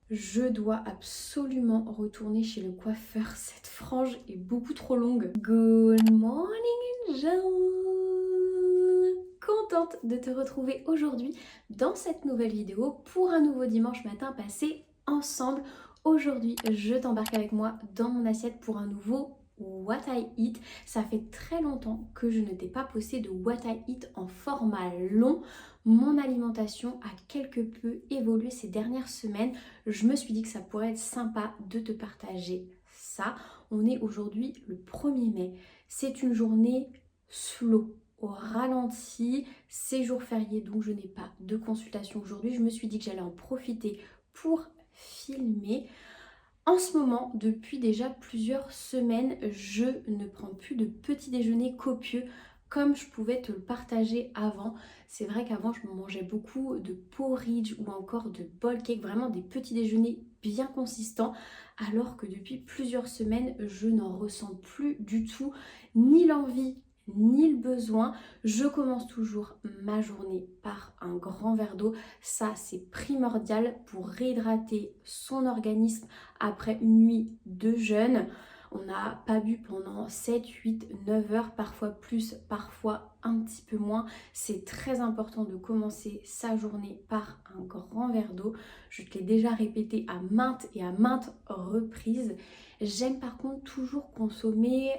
Je dois absolument retourner chez le coiffeur. Cette frange est beaucoup trop longue. Good morning Angel! Contente de te retrouver aujourd'hui dans cette nouvelle vidéo pour un nouveau dimanche matin passé ensemble. Aujourd'hui, je t'embarque avec moi dans mon assiette pour un nouveau What I Eat. Ça fait très longtemps que je ne t'ai pas posté de What I Eat en format long. Mon alimentation a quelque peu évolué ces dernières semaines. Je me suis dit que ça pourrait être sympa de te partager ça. On est aujourd'hui le 1er mai. C'est une journée slow, au ralenti. C'est jour férié, donc je n'ai pas de consultation aujourd'hui. Je me suis dit que j'allais en profiter pour filmer. En ce moment, depuis déjà plusieurs semaines, je ne prends plus de petit déjeuner copieux comme je pouvais te le partager avant. C'est vrai qu'avant, je mangeais beaucoup de porridge ou encore de bowl cake, vraiment des petits déjeuners bien consistants, alors que depuis plusieurs semaines, je n'en ressens plus du tout ni l'envie ni le besoin. Je commence toujours ma journée par un grand verre d'eau. Ça, c'est primordial pour réhydrater son organisme après une nuit de jeûne. On n'a pas bu pendant 7, 8, 9 heures, parfois plus, parfois un petit peu moins. C'est très important de commencer sa journée par un grand verre d'eau. Je te l'ai déjà répété à maintes et à maintes reprises. J'aime par contre toujours consommer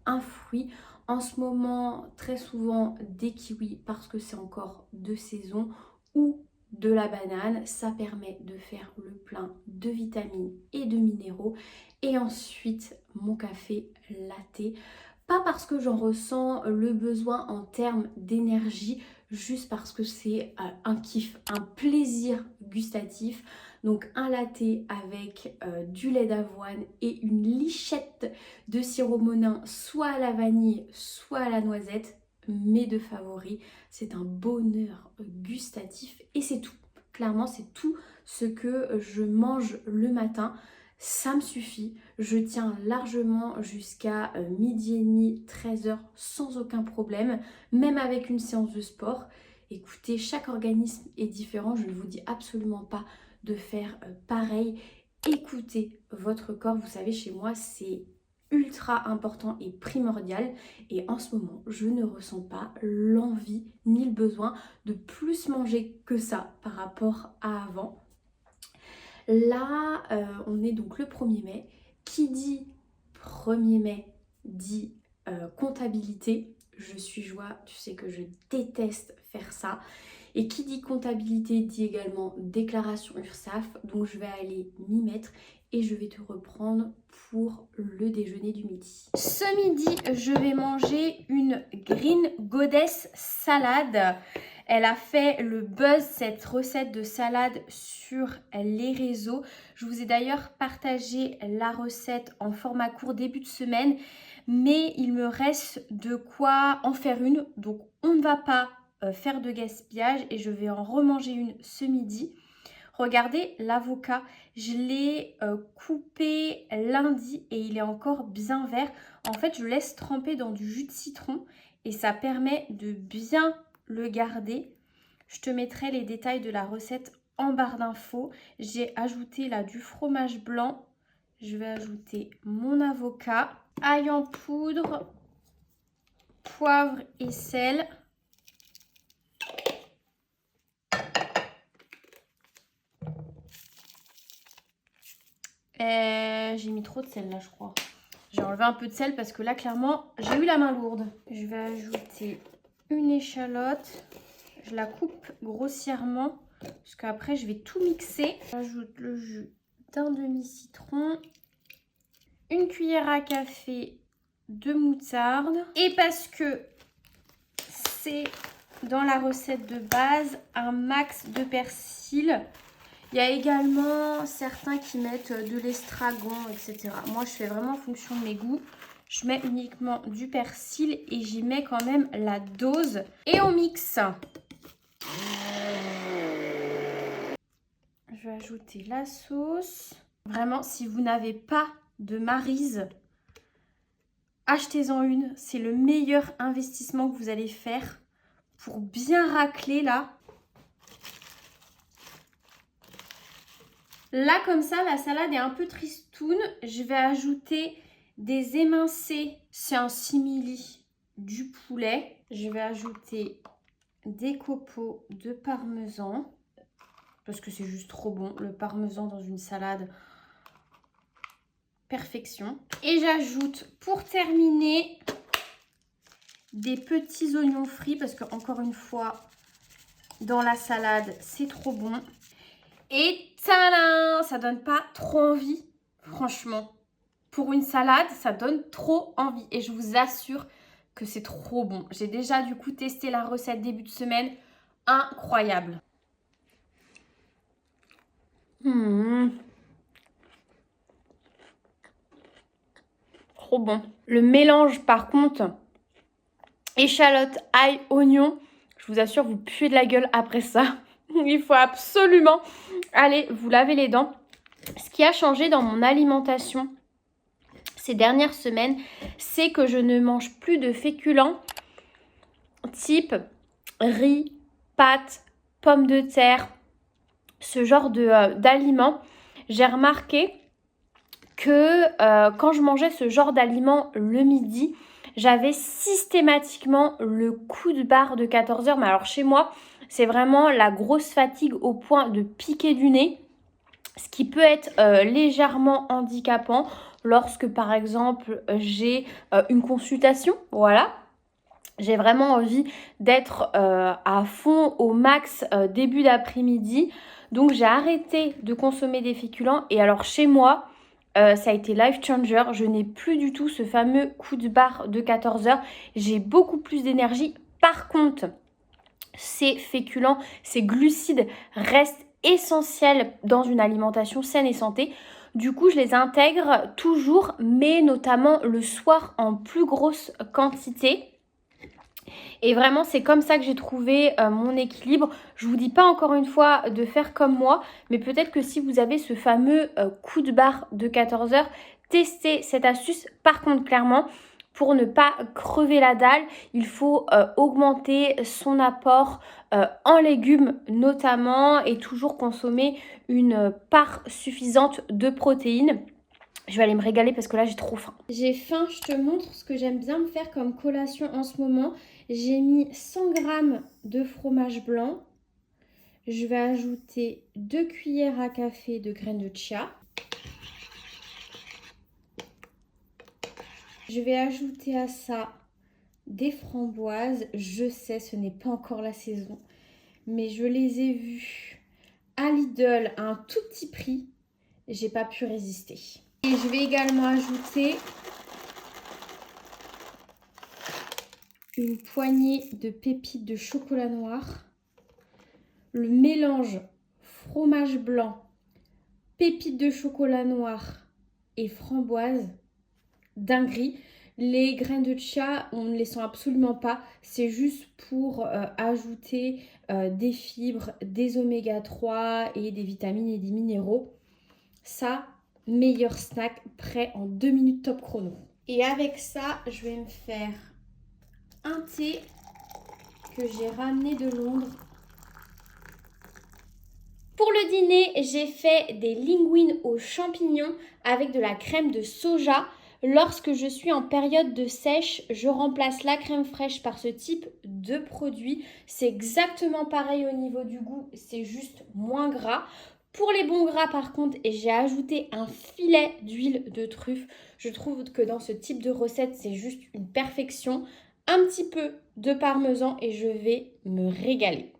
un fruit. En ce moment, très souvent des kiwis parce que c'est encore de saison, ou de la banane. Ça permet de faire le plein de vitamines et de minéraux. Et ensuite, mon café latte. Pas parce que j'en ressens le besoin en termes d'énergie, juste parce que c'est un kiff, un plaisir gustatif. Donc un latte avec du lait d'avoine et une lichette de sirop Monin, soit à la vanille, soit à la noisette. Mes deux favoris, c'est un bonheur gustatif et c'est tout. Clairement, c'est tout ce que je mange le matin. Ça me suffit. Je tiens largement jusqu'à midi et demi, 13h sans aucun problème, même avec une séance de sport. Écoutez, chaque organisme est différent. Je ne vous dis absolument pas de faire pareil. Écoutez votre corps. Vous savez, chez moi, c'est ultra important et primordial. Et en ce moment, je ne ressens pas l'envie ni le besoin de plus manger que ça par rapport à avant. Là, on est donc le 1er mai. Qui dit 1er mai dit comptabilité. Je suis joie, tu sais que je déteste faire ça. Et qui dit comptabilité dit également déclaration URSSAF. Donc je vais aller m'y mettre et je vais te reprendre pour le déjeuner du midi. Ce midi, je vais manger une Green Goddess salade. Elle a fait le buzz, cette recette de salade, sur les réseaux. Je vous ai d'ailleurs partagé la recette en format court début de semaine, mais il me reste de quoi en faire une. Donc on ne va pas faire de gaspillage et je vais en remanger une ce midi. Regardez l'avocat, je l'ai coupé lundi et il est encore bien vert. En fait, je le laisse tremper dans du jus de citron et ça permet de bien le garder. Je te mettrai les détails de la recette en barre d'infos. J'ai ajouté là du fromage blanc. Je vais ajouter mon avocat, ail en poudre, poivre et sel. J'ai mis trop de sel là, je crois. J'ai enlevé un peu de sel parce que là, clairement, j'ai eu la main lourde. Je vais ajouter une échalote. Je la coupe grossièrement parce qu'après, je vais tout mixer. J'ajoute le jus d'un demi-citron. Une cuillère à café de moutarde. Et parce que c'est dans la recette de base, un max de persil. Il y a également certains qui mettent de l'estragon, etc. Moi, je fais vraiment en fonction de mes goûts. Je mets uniquement du persil et j'y mets quand même la dose. Et on mixe. Je vais ajouter la sauce. Vraiment, si vous n'avez pas de Maryse, achetez-en une. C'est le meilleur investissement que vous allez faire pour bien racler là. Là, comme ça, la salade est un peu tristoune. Je vais ajouter des émincés. C'est un simili du poulet. Je vais ajouter des copeaux de parmesan. Parce que c'est juste trop bon. Le parmesan dans une salade. Perfection. Et j'ajoute, pour terminer, des petits oignons frits. Parce que, encore une fois, dans la salade, c'est trop bon. Et tadam, ça donne pas trop envie, franchement. Pour une salade, ça donne trop envie. Et je vous assure que c'est trop bon. J'ai déjà du coup testé la recette début de semaine. Incroyable. Trop bon. Le mélange par contre, échalote, ail, oignon, je vous assure, vous puez de la gueule après ça. Il faut absolument aller vous laver les dents. Ce qui a changé dans mon alimentation ces dernières semaines, c'est que je ne mange plus de féculents type riz, pâtes, pommes de terre, ce genre d'aliments. J'ai remarqué que quand je mangeais ce genre d'aliments le midi, j'avais systématiquement le coup de barre de 14 h. Mais alors chez moi, c'est vraiment la grosse fatigue au point de piquer du nez. Ce qui peut être légèrement handicapant lorsque par exemple j'ai une consultation, voilà. J'ai vraiment envie d'être à fond au max début d'après-midi. Donc j'ai arrêté de consommer des féculents et alors chez moi, ça a été life changer. Je n'ai plus du tout ce fameux coup de barre de 14 h. J'ai beaucoup plus d'énergie. Par contre, ces féculents, ces glucides restent essentiels dans une alimentation saine et santé. Du coup, je les intègre toujours, mais notamment le soir en plus grosse quantité. Et vraiment, c'est comme ça que j'ai trouvé mon équilibre. Je vous dis pas encore une fois de faire comme moi, mais peut-être que si vous avez ce fameux coup de barre de 14 h, testez cette astuce. Par contre, clairement, pour ne pas crever la dalle, il faut augmenter son apport en légumes notamment et toujours consommer une part suffisante de protéines. Je vais aller me régaler parce que là j'ai trop faim. J'ai faim, je te montre ce que j'aime bien me faire comme collation en ce moment. J'ai mis 100 g de fromage blanc. Je vais ajouter 2 cuillères à café de graines de chia. Je vais ajouter à ça des framboises. Je sais, ce n'est pas encore la saison, mais je les ai vues à Lidl à un tout petit prix. J'ai pas pu résister. Et je vais également ajouter une poignée de pépites de chocolat noir. Le mélange fromage blanc, pépites de chocolat noir et framboise, dinguerie. Les graines de chia, on ne les sent absolument pas. C'est juste pour ajouter des fibres, des oméga 3 et des vitamines et des minéraux. Ça, meilleur snack, prêt en 2 minutes top chrono. Et avec ça, je vais me faire un thé que j'ai ramené de Londres. Pour le dîner, j'ai fait des linguines aux champignons avec de la crème de soja. Lorsque je suis en période de sèche, je remplace la crème fraîche par ce type de produit. C'est exactement pareil au niveau du goût, c'est juste moins gras. Pour les bons gras par contre, j'ai ajouté un filet d'huile de truffe. Je trouve que dans ce type de recette, c'est juste une perfection. Un petit peu de parmesan et je vais me régaler.